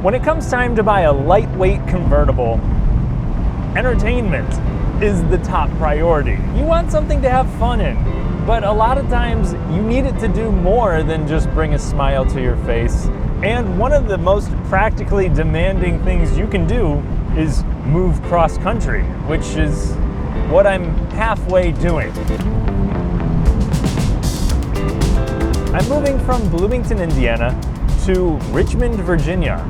When it comes time to buy a lightweight convertible, entertainment is the top priority. You want something to have fun in, but a lot of times you need it to do more than just bring a smile to your face. And one of the most practically demanding things you can do is move cross country, which is what I'm halfway doing. I'm moving from Bloomington, Indiana to Richmond, Virginia.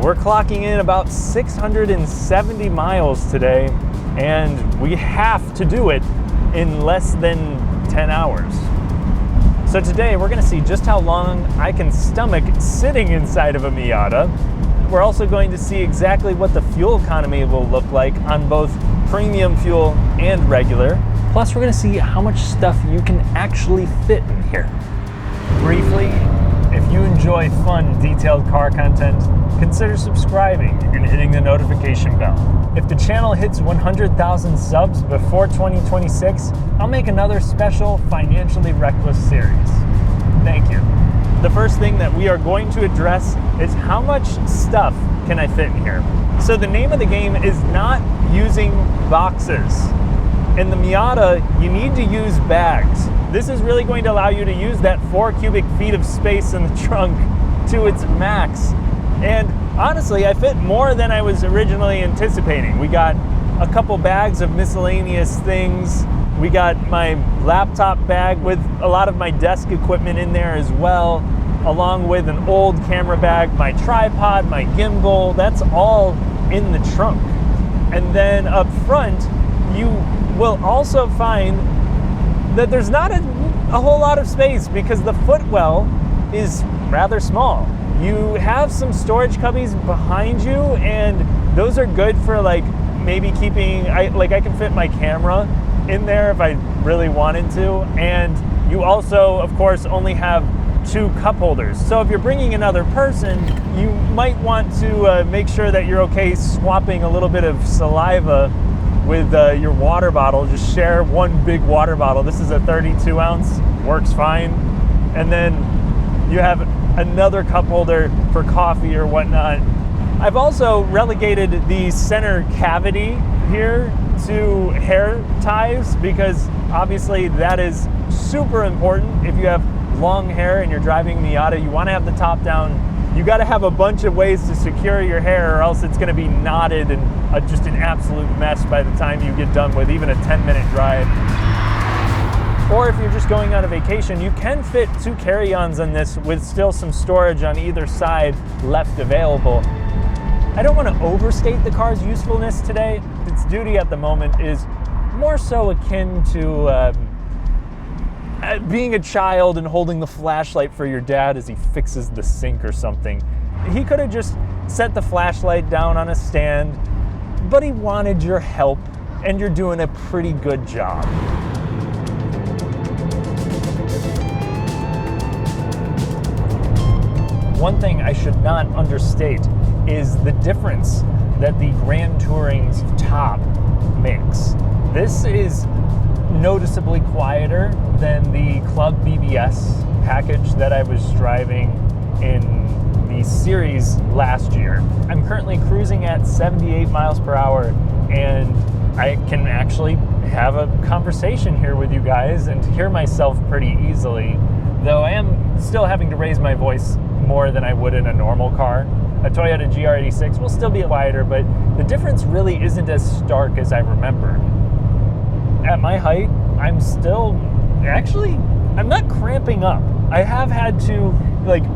We're clocking in about 670 miles today, and we have to do it in less than 10 hours. So today we're going to see just how long I can stomach sitting inside of a Miata. We're also going to see exactly what the fuel economy will look like on both premium fuel and regular. Plus we're going to see how much stuff you can actually fit in here. Briefly, if you enjoy fun, detailed car content, consider subscribing and hitting the notification bell. If the channel hits 100,000 subs before 2026, I'll make another special Financially Reckless series. Thank you. The first thing that we are going to address is how much stuff can I fit in here. So the name of the game is not using boxes. In the Miata, you need to use bags. This is really going to allow you to use that 4 cubic feet of space in the trunk to its max. And honestly, I fit more than I was originally anticipating. We got a couple bags of miscellaneous things. We got my laptop bag with a lot of my desk equipment in there as well, along with an old camera bag, my tripod, my gimbal. That's all in the trunk. And then up front, you will also find that there's not a whole lot of space because the footwell is rather small. You have some storage cubbies behind you, and those are good for like maybe keeping, I can fit my camera in there if I really wanted to. And you also, of course, only have 2 cup holders. So if you're bringing another person, you might want to make sure that you're okay swapping a little bit of saliva with your water bottle. Just share one big water bottle. This is a 32 ounce, works fine. And then you have another cup holder for coffee or whatnot. I've also relegated the center cavity here to hair ties because obviously that is super important. If you have long hair and you're driving Miata, you want to have the top down. You got to have a bunch of ways to secure your hair, or else it's going to be knotted and just an absolute mess by the time you get done with even a 10-minute drive. Or if you're just going on a vacation, you can fit 2 carry-ons on this with still some storage on either side left available. I don't want to overstate the car's usefulness today. Its duty at the moment is more so akin to being a child and holding the flashlight for your dad as he fixes the sink or something. He could have just set the flashlight down on a stand, but he wanted your help, and you're doing a pretty good job. One thing I should not understate is the difference that the Grand Touring's top makes. This is noticeably quieter than the Club BBS package that I was driving in the series last year. I'm currently cruising at 78 miles per hour, and I can actually have a conversation here with you guys and hear myself pretty easily, though I am still having to raise my voice more than I would in a normal car. A Toyota GR86 will still be quieter, but the difference really isn't as stark as I remember. At my height, I'm not cramping up. I have had to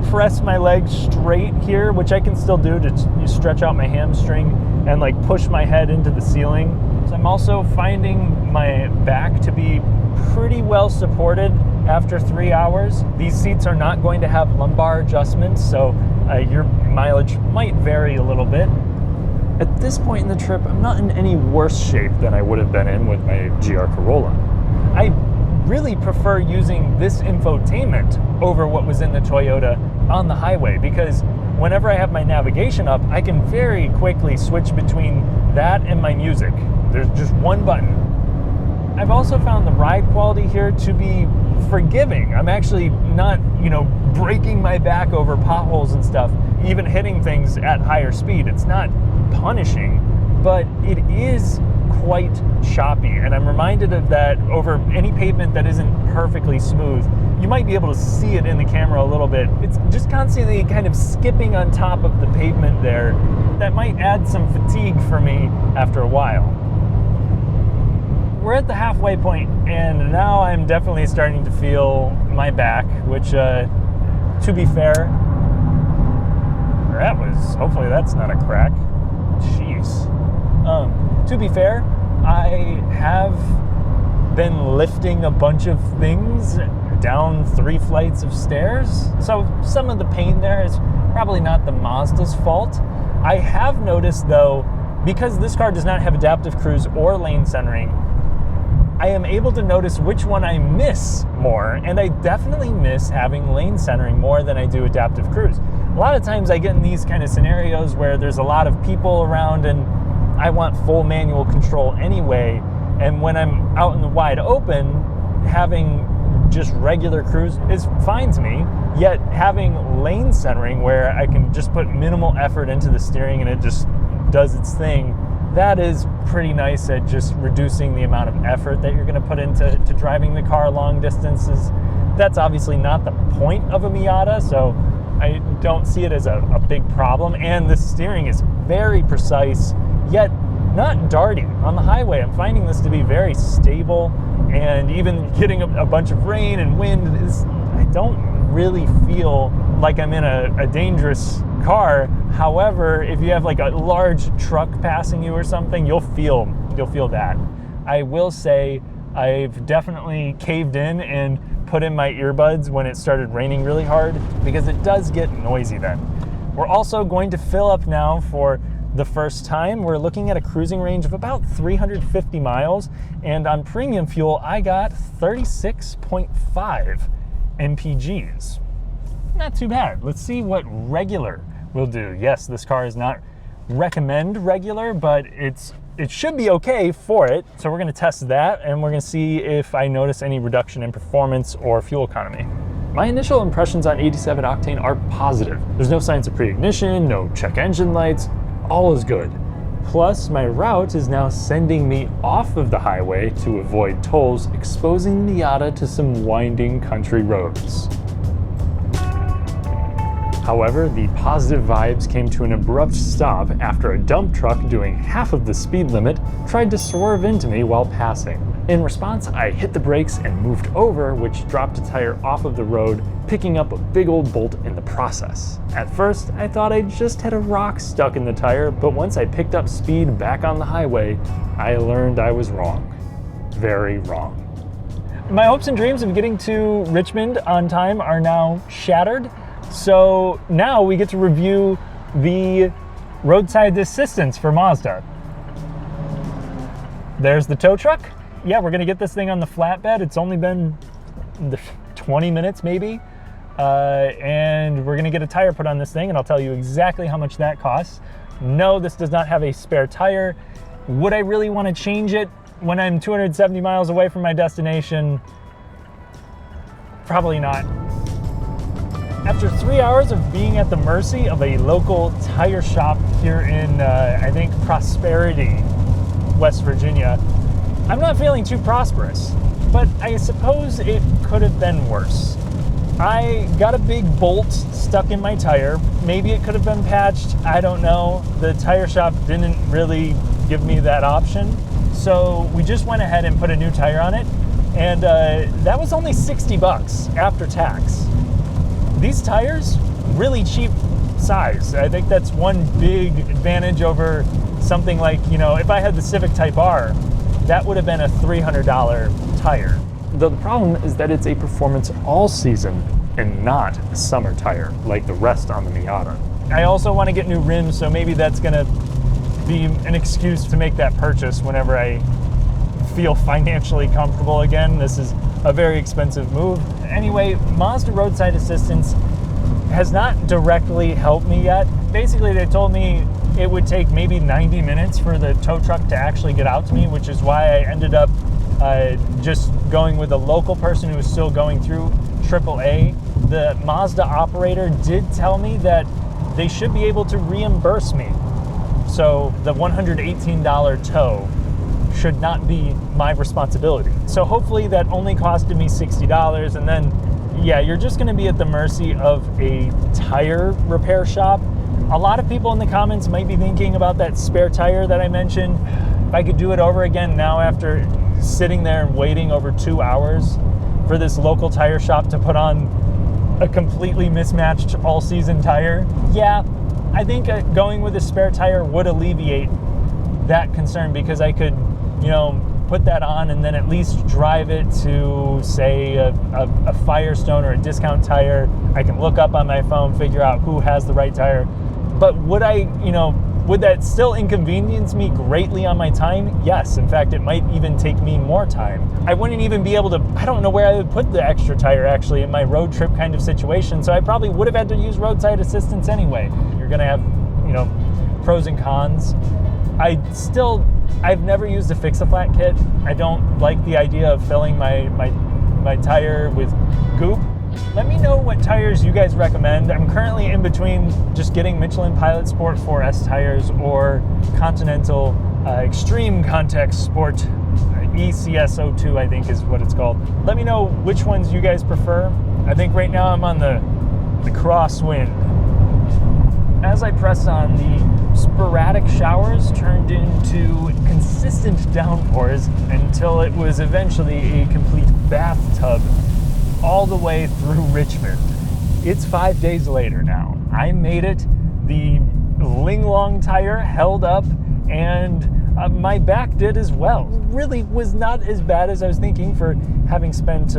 press my legs straight here, which I can still do to stretch out my hamstring and push my head into the ceiling. So I'm also finding my back to be pretty well supported after 3 hours. These seats are not going to have lumbar adjustments, so your mileage might vary a little bit. At this point in the trip, I'm not in any worse shape than I would have been in with my GR Corolla. I really prefer using this infotainment over what was in the Toyota on the highway, because whenever I have my navigation up, I can very quickly switch between that and my music. There's just one button. I've also found the ride quality here to be forgiving. I'm actually not, breaking my back over potholes and stuff. even hitting things at higher speed. It's not punishing, but it is quite choppy, and I'm reminded of that over any pavement that isn't perfectly smooth. You might be able to see it in the camera a little bit. It's just constantly kind of skipping on top of the pavement there. That might add some fatigue for me after a while. We're at the halfway point, and now I'm definitely starting to feel my back, which, to be fair, hopefully that's not a crack. Jeez. To be fair, I have been lifting a bunch of things down 3 flights of stairs, so some of the pain there is probably not the Mazda's fault. I have noticed, though, because this car does not have adaptive cruise or lane centering, I am able to notice which one I miss more, and I definitely miss having lane centering more than I do adaptive cruise. A lot of times I get in these kind of scenarios where there's a lot of people around and I want full manual control anyway, and when I'm out in the wide open, having just regular cruise is fine to me, yet having lane centering where I can just put minimal effort into the steering and it just does its thing, that is pretty nice at just reducing the amount of effort that you're going to put into driving the car long distances. That's obviously not the point of a Miata, so I don't see it as a big problem, and the steering is very precise, yet not darty. On the highway, I'm finding this to be very stable, and even getting a bunch of rain and wind, I don't really feel like I'm in a dangerous car. However, if you have like a large truck passing you or something, you'll feel that. I will say I've definitely caved in and put in my earbuds when it started raining really hard, because it does get noisy then. We're also going to fill up now for the first time. We're looking at a cruising range of about 350 miles, and on premium fuel, I got 36.5 mpgs. Not too bad. Let's see what regular will do. Yes, this car is not recommend regular, but it should be okay for it. So we're gonna test that, and we're gonna see if I notice any reduction in performance or fuel economy. My initial impressions on 87 Octane are positive. There's no signs of pre-ignition, no check engine lights, all is good. Plus, my route is now sending me off of the highway to avoid tolls, exposing the Miata to some winding country roads. However, the positive vibes came to an abrupt stop after a dump truck doing half of the speed limit tried to swerve into me while passing. In response, I hit the brakes and moved over, which dropped a tire off of the road, picking up a big old bolt in the process. At first, I thought I just had a rock stuck in the tire, but once I picked up speed back on the highway, I learned I was wrong. Very wrong. My hopes and dreams of getting to Richmond on time are now shattered. So now we get to review the roadside assistance for Mazda. There's the tow truck. Yeah, we're gonna get this thing on the flatbed. It's only been 20 minutes maybe. And we're gonna get a tire put on this thing, and I'll tell you exactly how much that costs. No, this does not have a spare tire. Would I really wanna change it when I'm 270 miles away from my destination? Probably not. After 3 hours of being at the mercy of a local tire shop here in, I think, Prosperity, West Virginia, I'm not feeling too prosperous, but I suppose it could have been worse. I got a big bolt stuck in my tire. Maybe it could have been patched, I don't know. The tire shop didn't really give me that option, so we just went ahead and put a new tire on it, and that was only 60 bucks after tax. These tires, really cheap size. I think that's one big advantage over something like, if I had the Civic Type R, that would have been a $300 tire. Though the problem is that it's a performance all season and not a summer tire like the rest on the Miata. I also want to get new rims, so maybe that's gonna be an excuse to make that purchase whenever I feel financially comfortable again. This is a very expensive move. Anyway, Mazda roadside assistance has not directly helped me yet. Basically, they told me it would take maybe 90 minutes for the tow truck to actually get out to me, which is why I ended up just going with a local person who was still going through AAA. The Mazda operator did tell me that they should be able to reimburse me. So the $118 tow should not be my responsibility. So hopefully that only costed me $60, and then, yeah, you're just gonna be at the mercy of a tire repair shop. A lot of people in the comments might be thinking about that spare tire that I mentioned. If I could do it over again now after sitting there and waiting over 2 hours for this local tire shop to put on a completely mismatched all-season tire, yeah, I think going with a spare tire would alleviate that concern, because I could, you know, put that on and then at least drive it to, say, a Firestone or a Discount Tire. I can look up on my phone, figure out who has the right tire. But would I, you know, would that still inconvenience me greatly on my time? Yes. In fact, it might even take me more time. I wouldn't even be able to, I don't know where I would put the extra tire actually in my road trip kind of situation. So I probably would have had to use roadside assistance anyway. You're going to have, you know, pros and cons. I've never used a fix-a-flat kit. I don't like the idea of filling my tire with goop. Let me know what tires you guys recommend. I'm currently in between just getting Michelin Pilot Sport 4S tires or Continental Extreme Contact Sport ECS02, I think is what it's called. Let me know which ones you guys prefer. I think right now I'm on the crosswind. As I pressed on, the sporadic showers turned into consistent downpours until it was eventually a complete bathtub all the way through Richmond. It's 5 days later now. I made it. The Linglong tire held up, and my back did as well. Really was not as bad as I was thinking for having spent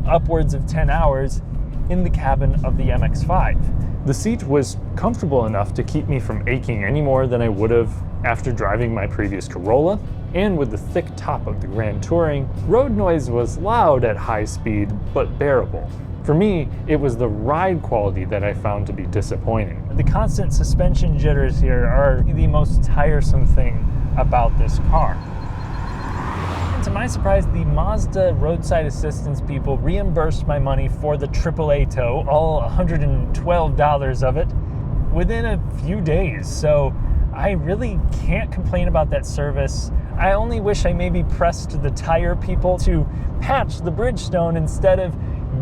upwards of 10 hours in the cabin of the MX-5. The seat was comfortable enough to keep me from aching any more than I would have after driving my previous Corolla, and with the thick top of the Grand Touring, road noise was loud at high speed, but bearable. For me, it was the ride quality that I found to be disappointing. The constant suspension jitters here are the most tiresome thing about this car. And to my surprise, the Mazda roadside assistance people reimbursed my money for the AAA tow, all $112 of it, within a few days. So I really can't complain about that service. I only wish I maybe pressed the tire people to patch the Bridgestone instead of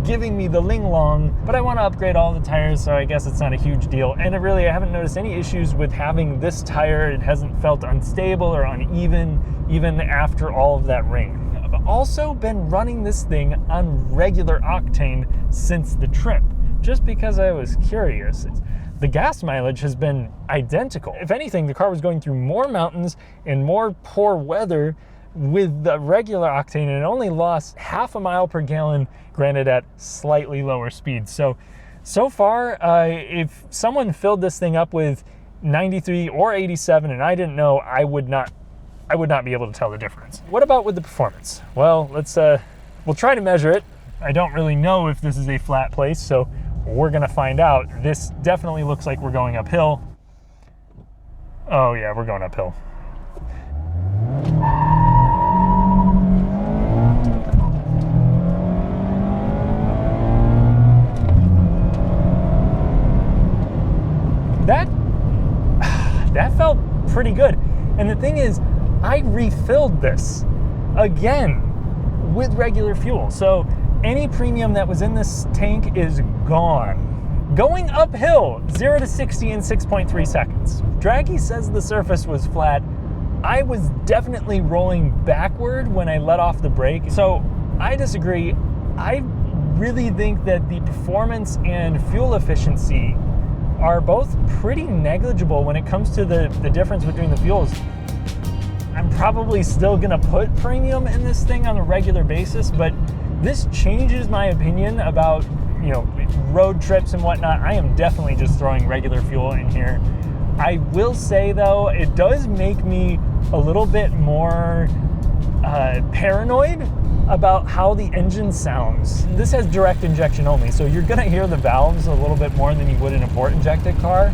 giving me the Linglong, but I want to upgrade all the tires, so I guess it's not a huge deal. And I haven't noticed any issues with having this tire. It hasn't felt unstable or uneven, even after all of that rain. I've also been running this thing on regular octane since the trip, just because I was curious. The gas mileage has been identical. If anything, the car was going through more mountains and more poor weather with the regular octane, and it only lost half a mile per gallon, granted at slightly lower speeds. So far, if someone filled this thing up with 93 or 87 and I didn't know, I would not be able to tell the difference. What about with the performance? Well, we'll try to measure it. I don't really know if this is a flat place, so we're gonna find out. This definitely looks like we're going uphill. Oh yeah, we're going uphill. That felt pretty good. And the thing is, I refilled this again with regular fuel. So any premium that was in this tank is gone. Going uphill, 0 to 60 in 6.3 seconds. Draghi says the surface was flat. I was definitely rolling backward when I let off the brake. So I disagree. I really think that the performance and fuel efficiency are both pretty negligible when it comes to the difference between the fuels. I'm probably still gonna put premium in this thing on a regular basis, but this changes my opinion about, you know, road trips and whatnot. I am definitely just throwing regular fuel in here. I will say though, it does make me a little bit more paranoid about how the engine sounds. This has direct injection only, so you're gonna hear the valves a little bit more than you would in a port injected car.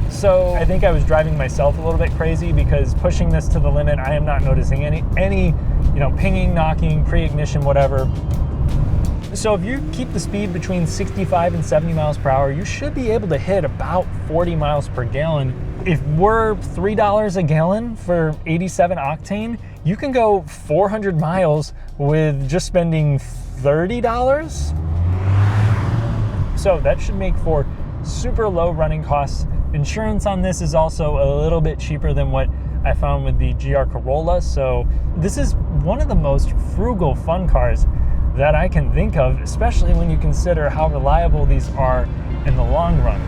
So I think I was driving myself a little bit crazy, because pushing this to the limit, I am not noticing any, you know, pinging, knocking, pre-ignition, whatever. So if you keep the speed between 65 and 70 miles per hour, you should be able to hit about 40 miles per gallon. If we're $3 a gallon for 87 octane, you can go 400 miles with just spending $30. So that should make for super low running costs. Insurance on this is also a little bit cheaper than what I found with the GR Corolla. So this is one of the most frugal fun cars that I can think of, especially when you consider how reliable these are in the long run.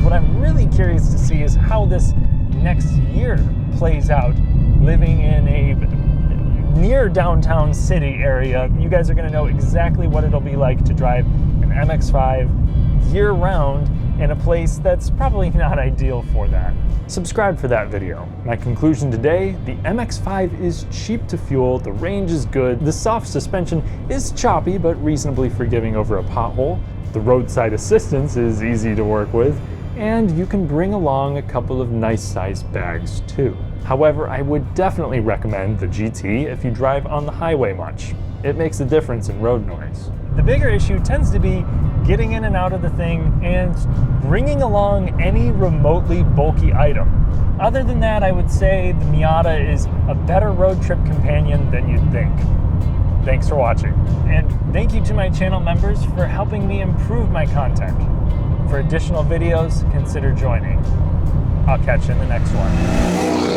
What I'm really curious to see is how this next year plays out living in a near downtown city area. You guys are going to know exactly what it'll be like to drive an MX-5 year-round in a place that's probably not ideal for that. Subscribe for that video. My conclusion today, the MX-5 is cheap to fuel, the range is good, the soft suspension is choppy but reasonably forgiving over a pothole, the roadside assistance is easy to work with, and you can bring along a couple of nice sized bags too. However, I would definitely recommend the GT if you drive on the highway much. It makes a difference in road noise. The bigger issue tends to be getting in and out of the thing and bringing along any remotely bulky item. Other than that, I would say the Miata is a better road trip companion than you'd think. Thanks for watching. And thank you to my channel members for helping me improve my content. For additional videos, consider joining. I'll catch you in the next one.